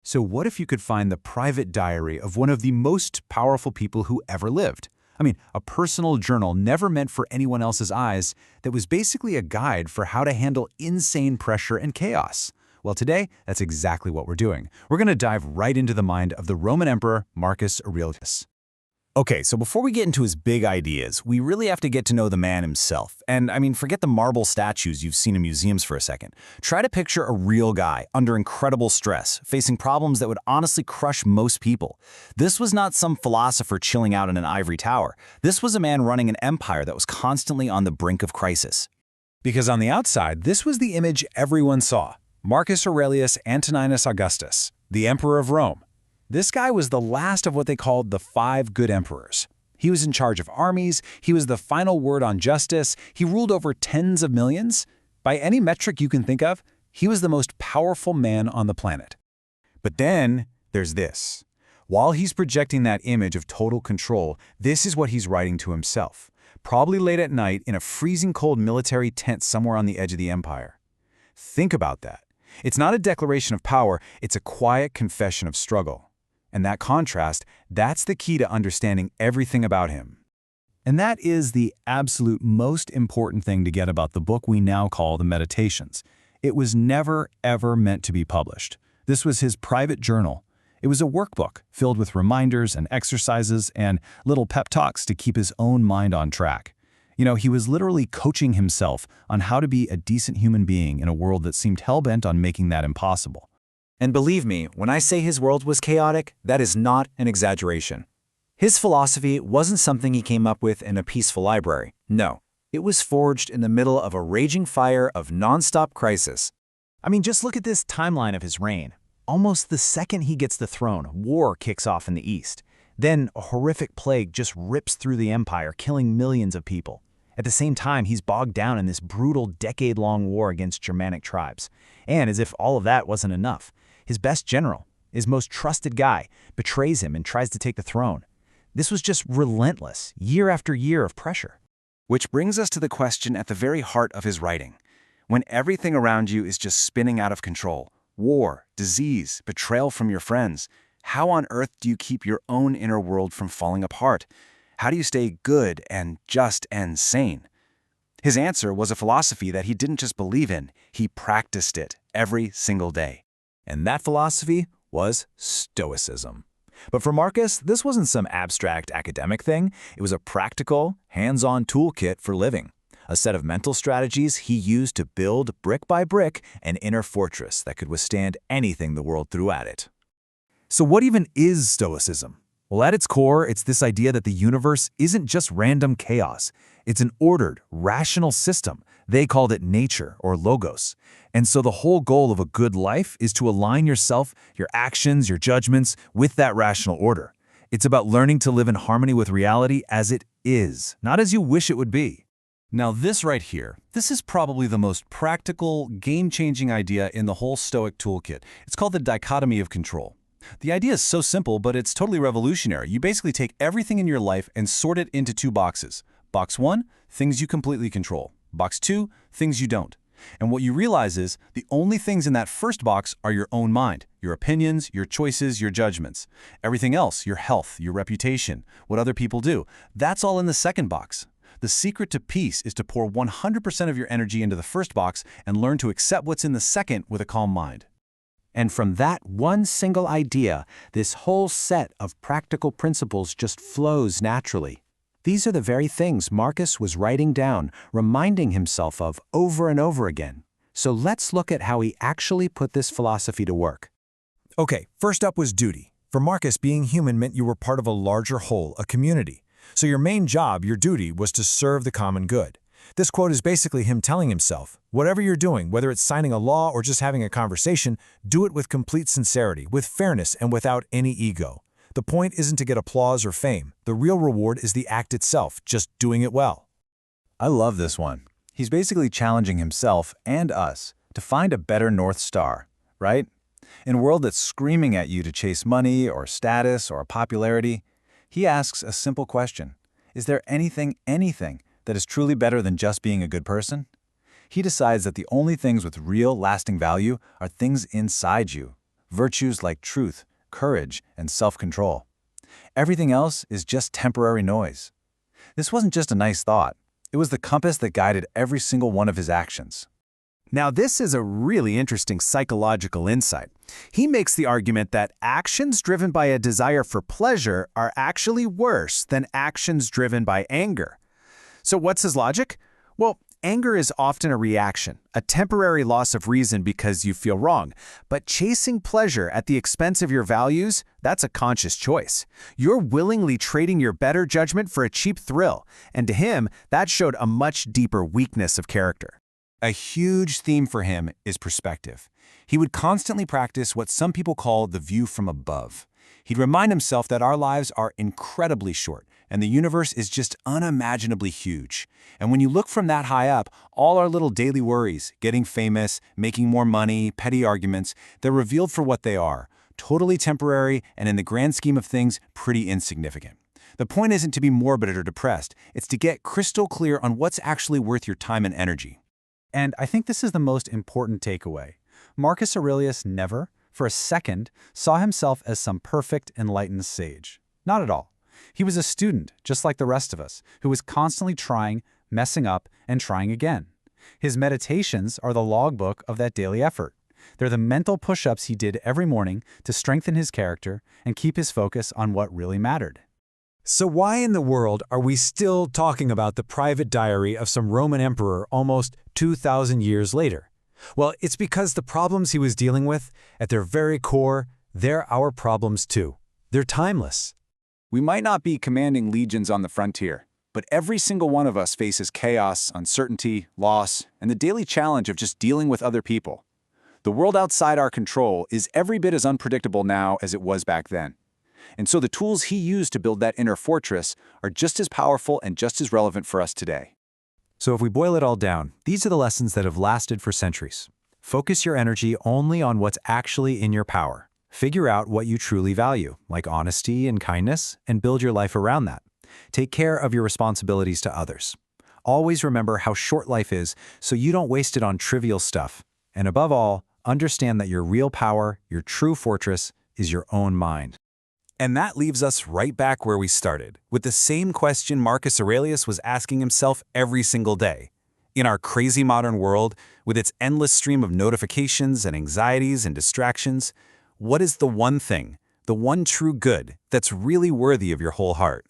So what if you could find the private diary of one of the most powerful people who ever lived? I mean, a personal journal never meant for anyone else's eyes that was basically a guide for how to handle insane pressure and chaos. Well, today, that's exactly what we're doing. We're going to dive right into the mind of the Roman Emperor Marcus Aurelius. Okay, so before we get into his big ideas, we really have to get to know the man himself. And I mean, forget the marble statues you've seen in museums for a second. Try to picture a real guy under incredible stress, facing problems that would honestly crush most people. This was not some philosopher chilling out in an ivory tower. This was a man running an empire that was constantly on the brink of crisis. Because on the outside, this was the image everyone saw. Marcus Aurelius Antoninus Augustus, the Emperor of Rome. This guy was the last of what they called the five good emperors. He was in charge of armies, he was the final word on justice, he ruled over tens of millions. By any metric you can think of, he was the most powerful man on the planet. But then there's this. While he's projecting that image of total control, this is what he's writing to himself, probably late at night in a freezing cold military tent somewhere on the edge of the empire. Think about that. It's not a declaration of power, it's a quiet confession of struggle. And that contrast, that's the key to understanding everything about him. And that is the absolute most important thing to get about the book we now call the Meditations. It was never, ever meant to be published. This was his private journal. It was a workbook filled with reminders and exercises and little pep talks to keep his own mind on track. You know, he was literally coaching himself on how to be a decent human being in a world that seemed hell-bent on making that impossible. And believe me, when I say his world was chaotic, that is not an exaggeration. His philosophy wasn't something he came up with in a peaceful library. No, it was forged in the middle of a raging fire of nonstop crisis. I mean, just look at this timeline of his reign. Almost the second he gets the throne, war kicks off in the East. Then a horrific plague just rips through the empire, killing millions of people. At the same time, he's bogged down in this brutal decade-long war against Germanic tribes. And as if all of that wasn't enough, his best general, his most trusted guy, betrays him and tries to take the throne. This was just relentless, year after year of pressure. Which brings us to the question at the very heart of his writing. When everything around you is just spinning out of control, war, disease, betrayal from your friends, how on earth do you keep your own inner world from falling apart? How do you stay good and just and sane? His answer was a philosophy that he didn't just believe in, he practiced it every single day. And that philosophy was Stoicism. But for Marcus, this wasn't some abstract academic thing. It was a practical, hands-on toolkit for living. A set of mental strategies he used to build, brick by brick, an inner fortress that could withstand anything the world threw at it. So what even is Stoicism? Well, at its core, it's this idea that the universe isn't just random chaos. It's an ordered, rational system. They called it nature or logos. And so the whole goal of a good life is to align yourself, your actions, your judgments with that rational order. It's about learning to live in harmony with reality as it is, not as you wish it would be. Now this right here, this is probably the most practical, game-changing idea in the whole Stoic toolkit. It's called the dichotomy of control. The idea is so simple, but it's totally revolutionary. You basically take everything in your life and sort it into two boxes. Box 1, things you completely control. Box 2, things you don't. And what you realize is the only things in that first box are your own mind, your opinions, your choices, your judgments. Everything else, your health, your reputation, what other people do, that's all in the second box. The secret to peace is to pour 100% of your energy into the first box and learn to accept what's in the second with a calm mind. And from that one single idea, this whole set of practical principles just flows naturally. These are the very things Marcus was writing down, reminding himself of over and over again. So let's look at how he actually put this philosophy to work. Okay, first up was duty. For Marcus, being human meant you were part of a larger whole, a community. So your main job, your duty, was to serve the common good. This quote is basically him telling himself, whatever you're doing, whether it's signing a law or just having a conversation, do it with complete sincerity, with fairness, and without any ego. The point isn't to get applause or fame. The real reward is the act itself, just doing it well. I love this one. He's basically challenging himself and us to find a better North Star, right? In a world that's screaming at you to chase money or status or popularity, he asks a simple question. Is there anything that is truly better than just being a good person? He decides that the only things with real, lasting value are things inside you. virtues like truth, courage, and self-control. Everything else is just temporary noise. This wasn't just a nice thought. It was the compass that guided every single one of his actions. Now, this is a really interesting psychological insight. He makes the argument that actions driven by a desire for pleasure are actually worse than actions driven by anger. So what's his logic? Well, anger is often a reaction, a temporary loss of reason because you feel wrong. But chasing pleasure at the expense of your values, that's a conscious choice. You're willingly trading your better judgment for a cheap thrill, and to him, that showed a much deeper weakness of character. A huge theme for him is perspective. He would constantly practice what some people call the view from above. He'd remind himself that our lives are incredibly short, and the universe is just unimaginably huge. And when you look from that high up, all our little daily worries, getting famous, making more money, petty arguments, they're revealed for what they are, totally temporary and in the grand scheme of things, pretty insignificant. The point isn't to be morbid or depressed, it's to get crystal clear on what's actually worth your time and energy. And I think this is the most important takeaway. Marcus Aurelius never, for a second, saw himself as some perfect, enlightened sage. Not at all. He was a student, just like the rest of us, who was constantly trying, messing up, and trying again. His meditations are the logbook of that daily effort. They're the mental push-ups he did every morning to strengthen his character and keep his focus on what really mattered. So why in the world are we still talking about the private diary of some Roman emperor almost 2,000 years later? Well, it's because the problems he was dealing with, at their very core, they're our problems too. They're timeless. We might not be commanding legions on the frontier, but every single one of us faces chaos, uncertainty, loss, and the daily challenge of just dealing with other people. The world outside our control is every bit as unpredictable now as it was back then. And so the tools he used to build that inner fortress are just as powerful and just as relevant for us today. So if we boil it all down, these are the lessons that have lasted for centuries. Focus your energy only on what's actually in your power. Figure out what you truly value, like honesty and kindness, and build your life around that. Take care of your responsibilities to others. Always remember how short life is so you don't waste it on trivial stuff. And above all, understand that your real power, your true fortress, is your own mind. And that leaves us right back where we started, with the same question Marcus Aurelius was asking himself every single day. In our crazy modern world, with its endless stream of notifications and anxieties and distractions, what is the one thing, the one true good, that's really worthy of your whole heart?